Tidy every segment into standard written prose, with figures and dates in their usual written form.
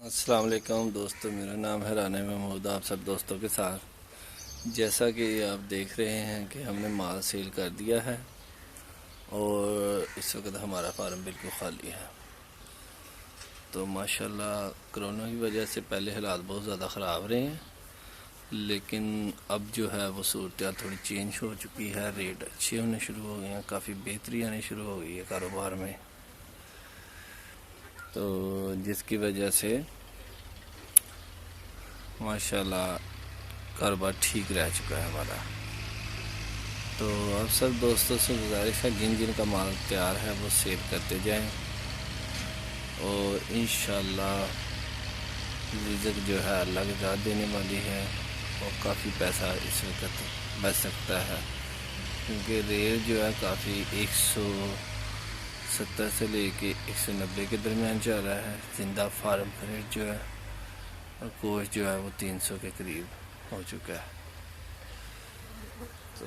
السلام علیکم دوستو، میرا نام ہے رانے محمود، آپ سب دوستوں کے ساتھ جیسا کہ آپ دیکھ رہے ہیں کہ ہم نے مال سیل کر دیا ہے اور اس وقت ہمارا فارم بالکل خالی ہے۔ تو ماشاءاللہ کرونا کی وجہ سے پہلے حالات بہت زیادہ خراب رہے ہیں، لیکن اب جو ہے وہ صورتحال تھوڑی چینج ہو چکی ہے، ریٹ اچھے ہونے شروع ہو گئے ہیں، کافی بہتری آنی شروع ہو گئی ہے کاروبار میں، تو جس کی وجہ سے ماشاءاللہ کاروبار ٹھیک رہ چکا ہے ہمارا۔ تو اب سب دوستوں سے گزارش ہے جن جن کا مال تیار ہے وہ سیل کرتے جائیں، اور انشاءاللہ رزق جو ہے اللہ کی ذات دینے والی ہے، اور کافی پیسہ اس وقت بچ سکتا ہے، کیونکہ ریٹ جو ہے کافی 170 سے لے کے 190 کے درمیان چل رہا ہے۔ زندہ فارم کا ریٹ جو ہے اور گوشت جو ہے وہ 300 کے قریب ہو چکا ہے۔ تو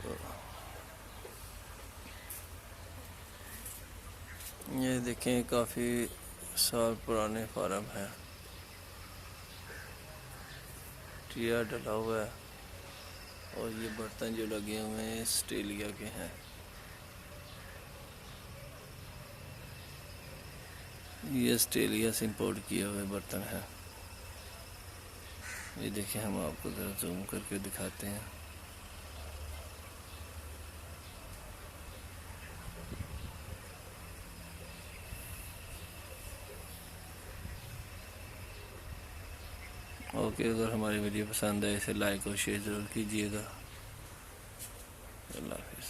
یہ دیکھیں کافی سال پرانے فارم ہے، ٹیا ڈلا ہوا ہے، اور یہ برتن جو لگے ہوئے ہیں آسٹریلیا کے ہیں، یہ آسٹریلیا سے امپورٹ کیے ہوئے برتن ہیں۔ یہ دیکھیں ہم آپ کو ذرا زوم کر کے دکھاتے ہیں۔ اوکے، اگر ہماری ویڈیو پسند ہے اسے لائک اور شیئر ضرور کیجیے گا۔ اللہ حافظ۔